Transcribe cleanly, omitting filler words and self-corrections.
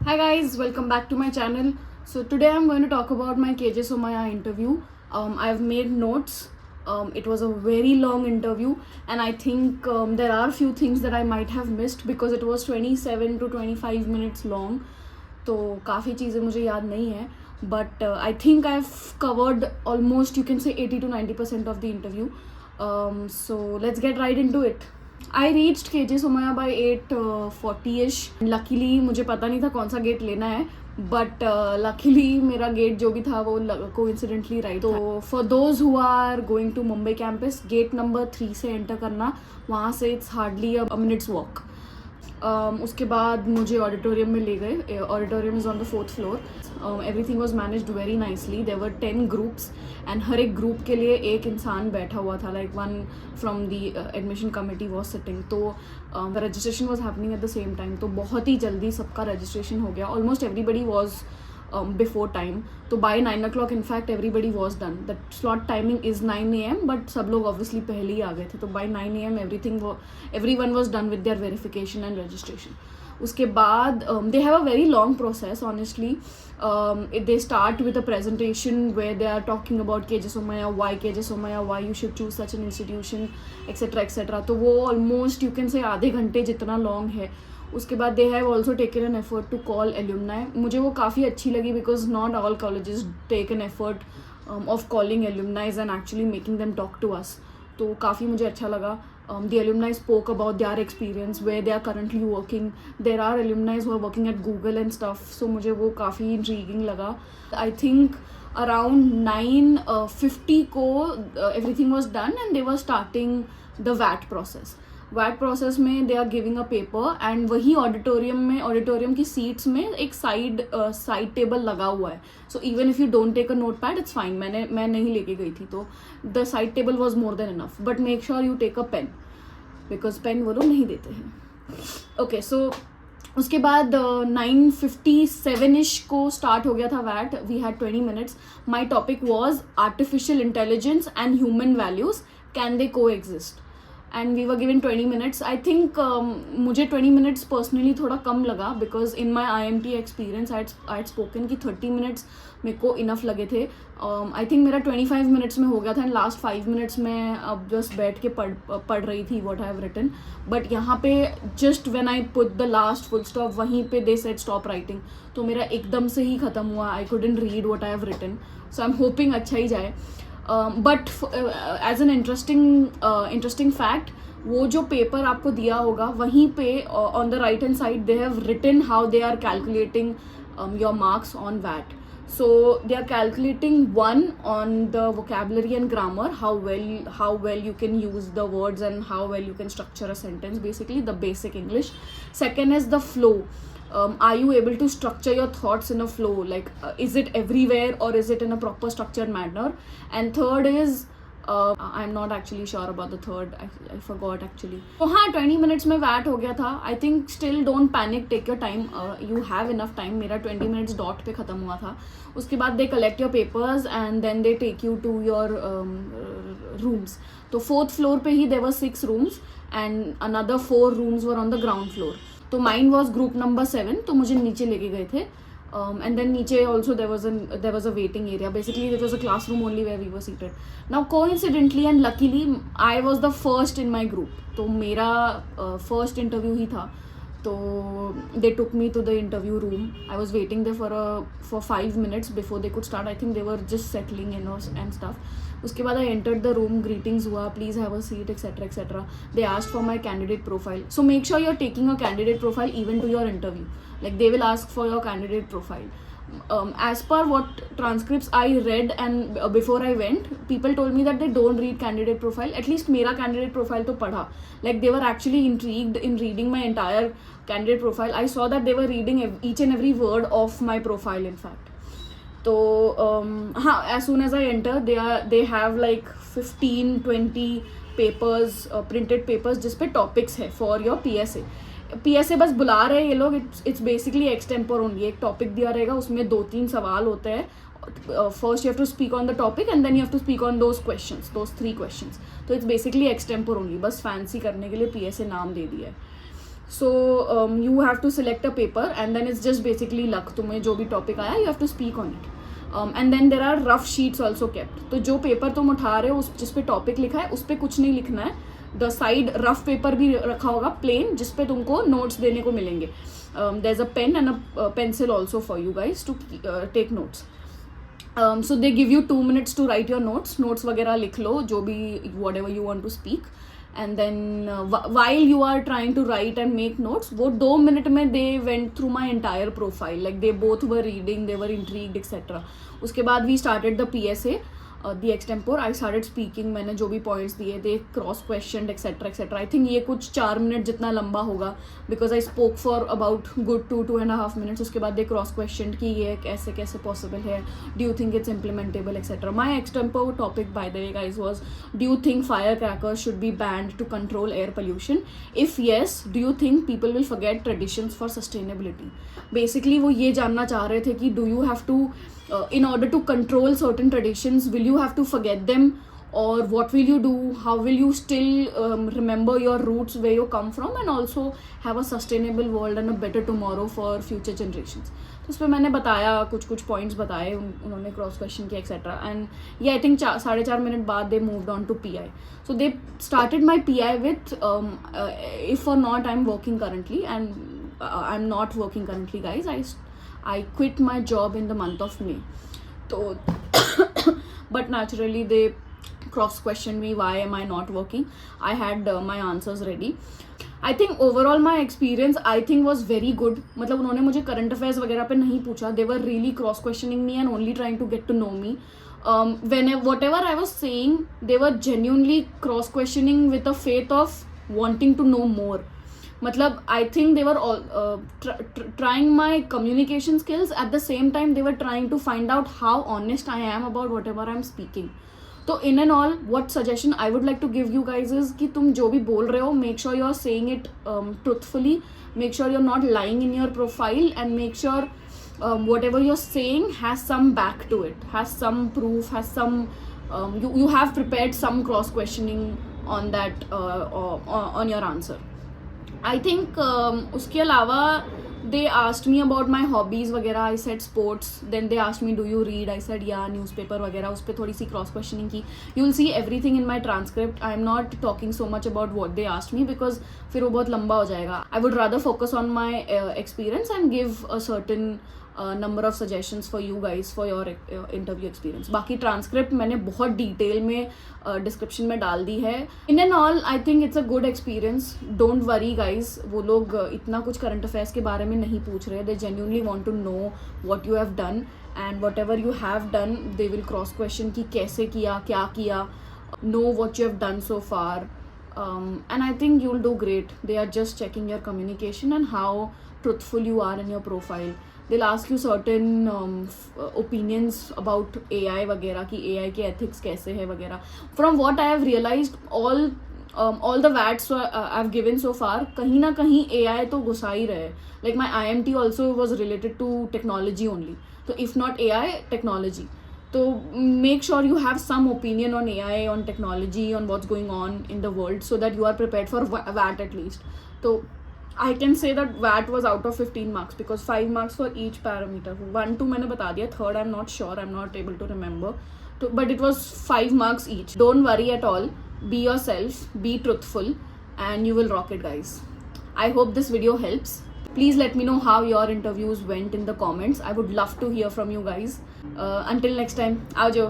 Hi guys, welcome back to my channel. So today I'm going to talk about my KJ Somaya interview. I've made notes. It was a very long interview and I think there are a few things that I might have missed because it was 27 to 25 minutes long. तो काफ़ी चीज़ें मुझे याद नहीं है but I think I've covered almost you can say 80 to 90% of the interview. So let's get right into it. I reached KJ Somaya by 8:40ish. Luckily मुझे पता नहीं था कौन सा गेट लेना है बट लकीली मेरा गेट जो भी था वो कोइंसिडेंटली राइट तो for those who are going to Mumbai campus gate number 3 से एंटर करना वहाँ से it's hardly a minutes walk. उसके बाद मुझे ऑडिटोरियम में ले गए. Auditorium is on the 4th floor. Everything was managed very nicely. There were 10 groups and हर एक ग्रुप के लिए एक इंसान बैठा हुआ था like one from the admission committee was sitting. तो the registration was happening at the same time. तो बहुत ही जल्दी सबका रजिस्ट्रेशन हो गया. Almost everybody was before time. तो by 9 o'clock in fact everybody was done. The slot timing is 9 AM but सब लोग obviously पहले ही आ गए थे. तो by 9 AM everyone was done with their verification and registration. उसके बाद they have a very long process honestly. They start with a presentation where they are talking about KJ Somaya, why KJ Somaya, why you should choose such an institution, etc etc. तो वो almost you can say आधे घंटे जितना long है. उसके बाद they have also taken an effort to call alumni. मुझे वो काफ़ी अच्छी लगी because not all colleges take an effort of calling alumnis and actually making them talk to us. तो काफ़ी मुझे अच्छा लगा. The alumni spoke about their experience where they are currently working. There are alumnis who are working at Google and stuff. So मुझे वो काफ़ी intriguing लगा. I think around 9:50 को everything was done and they were starting the wait process. Wait process में they are giving a paper and वही auditorium की seats में एक साइड टेबल लगा हुआ है. So even if you don't take a notepad it's fine. मैं नहीं लेके गई थी तो the side table was more than enough but make sure you take a pen because pen वो लोग नहीं देते हैं. ओके सो उसके बाद 9:57ish को स्टार्ट हो गया था wait. We had 20 minutes. My topic was artificial intelligence and human values can they coexist and we were given 20 minutes. I think मुझे 20 minutes personally थोड़ा कम लगा because in my IMT experience I had spoken कि 30 minutes मेरे को enough लगे थे. I think मेरा 25 minutes में हो गया था and last 5 minutes में अब just बैठ के पढ़ रही थी what I have written. But यहाँ पे just when I put the last full stop वहीं पे they said stop writing. तो मेरा एकदम से ही ख़त्म हुआ. I couldn't read what I have written. So I'm hoping अच्छा ही जाए. But as an interesting fact वो जो पेपर आपको दिया होगा वहीं पे on the right hand side they have written how they are calculating your marks on what. So they are calculating one on the vocabulary and grammar, how well you can use the words and how well you can structure a sentence, basically the basic English. Second is the flow. Are you able to structure your thoughts in a flow, like is it everywhere or is it in a proper structured manner? And third is I'm not actually sure about the third. I forgot actually. तो हाँ 20 minutes में VAT हो गया था. I think still don't panic, take your time. You have enough time. मेरा 20 minutes dot पे ख़त्म हुआ था. उसके बाद they collect your papers and then they take you to your rooms. तो 4th floor पे ही there were 6 rooms and another 4 rooms were on the ground floor. तो mine was group number 7. तो मुझे नीचे लेके गए थे. And then नीचे also there was a waiting area. Basically it was a classroom only where we were seated. Now coincidentally and luckily I was the first in my group. तो मेरा first interview ही था. तो they took me to the interview room. I was waiting there for 5 minutes before they could start. I think they were just settling in and stuff. उसके बाद I entered the room, greetings हुआ, please have a seat, etc etc. They asked for my candidate profile. So make sure you're taking a candidate profile even to your interview. Like they will ask for your candidate profile. As per what transcripts I read and before I went, people told me that they don't read candidate profile. At least मेरा candidate profile तो पढ़ा. Like they were actually intrigued in reading my entire candidate profile. I saw that they were reading each and every word of my profile in fact. तो हाँ as soon as I enter they have like 15-20 papers, printed papers जिस पे topics है for your PSA बस बुला रहे हैं ये लोग. It's basically extempore only. एक टॉपिक दिया रहेगा उसमें 2-3 सवाल होते हैं. First you have to speak on the topic and then you have to speak on those 3 questions. तो इट्स बेसिकली एक्सटेम्पर ओनली. बस फैंसी करने के लिए PSA नाम दे दिया है. So you have to select a paper and then it's just basically luck. तुम्हें जो भी topic आया you have to speak on it. And then there are rough sheets also kept. तो जो पेपर तुम उठा रहे हो उस जिस पे टॉपिक लिखा है उस पर कुछ नहीं लिखना है. द साइड रफ पेपर भी रखा होगा प्लेन जिस पे तुमको नोट्स देने को मिलेंगे. There's a pen and a pencil also for you guys to take notes. So they give you 2 minutes to write your notes वगैरह लिख लो जो भी whatever you want to speak. And then while you are trying to write and make notes, वो 2 minute में they went through my entire profile. Like they both were reading, they were intrigued, etc. उसके बाद we started the PSA. The extempore, I started speaking. मैंने जो भी points दिए थे, cross questioned, etc. etc. I think ये कुछ 4 minute जितना लंबा होगा because I spoke for about good 2.5 minutes. उसके बाद they cross questioned कि ये कैसे कैसे possible है, do you think it's implementable, etc. My extempore topic by the way guys was, do you think firecrackers should be banned to control air pollution? If yes, do you think people will forget traditions for sustainability? Basically वो ये जानना चाह रहे थे कि do you have to in order to control certain traditions, will you have to forget them, or what will you do, how will you still remember your roots where you come from, and also have a sustainable world and a better tomorrow for future generations. तो उस पर मैंने बताया कुछ points बताए, उन्होंने cross question किया etcetera. And ये आई थिंक 4.5 मिनट बाद they moved on to PI. So they started my PI with if or not I am working currently, and I am not working currently guys. I quit my job in the month of May. So, but naturally they cross-questioned me, why am I not working? I had my answers ready. I think overall my experience I think was very good. मतलब उन्होंने मुझे current affairs वगैरह पे नहीं पूछा. They were really cross-questioning me and only trying to get to know me. Whatever I was saying, they were genuinely cross-questioning with a faith of wanting to know more. मतलब I think they were trying my communication skills. At the same time they were trying to find out how honest I am about whatever I am speaking. तो in end all what suggestion I would like to give you guys is कि तुम जो भी बोल रहे हो make sure you are saying it truthfully, make sure you are not lying in your profile, and make sure whatever you're saying has some back to it, has some proof, has some you have prepared some cross questioning on that on your answer. I think उसके अलावा they asked me about my hobbies वगैरह. I said sports. Then they asked me, do you read? I said yeah, newspaper वगैरह. उस पर थोड़ी सी cross questioning की. You will see everything in my transcript. I am not talking so much about what they asked me because फिर वो बहुत लंबा हो जाएगा. I would rather focus on my experience and give a certain number of suggestions for you guys for your interview experience. बाकी transcript मैंने बहुत detail में description में डाल दी है. In and all, I think it's a good experience. Don't worry guys, वो लोग इतना कुछ current affairs के बारे में नहीं पूछ रहे. They genuinely want to know what you have done, and whatever you have done, they will cross question कि कैसे किया, क्या किया, know what you have done so far. And I think you'll do great. They are just checking your communication and how truthful you are in your profile. They'll ask you certain opinions about AI वगैरह कि AI के ethics कैसे है वगैरह. From what I have realized, all the VATs I've given so far, कहीं ना कहीं AI तो घुसा ही रहे. Like my IMT also was related to technology only. So if not AI, technology. So make sure you have some opinion on AI, on technology, on what's going on in the world, so that you are prepared for VAT at least. So I can say that VAT was out of 15 marks because 5 marks for each parameter. 1, 2 मैंने बता दिया. Third I'm not sure. I'm not able to remember. But it was 5 marks each. Don't worry at all. Be yourself. Be truthful. And you will rock it guys. I hope this video helps. Please let me know how your interviews went in the comments. I would love to hear from you guys. Until next time. Aao jo.